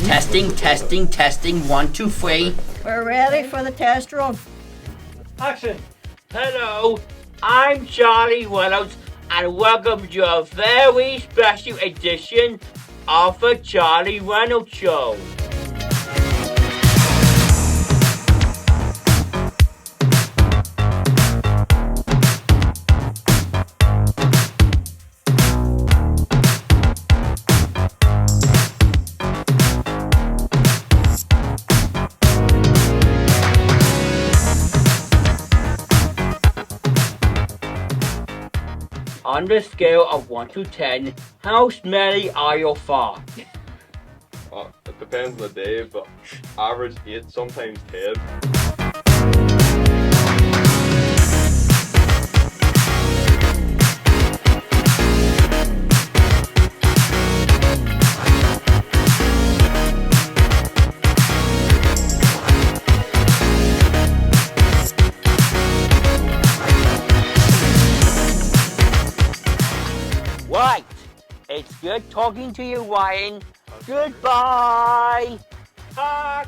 Testing, 1, 2, 3. We're ready for the test room. Action! Hello, I'm Charlie Reynolds, and welcome to a very special edition of the Charlie Reynolds Show. On the scale of 1 to 10, how smelly are your farts? It depends on the day, but average 8, sometimes 10. Right, it's good talking to you, Ryan. Goodbye. Cut.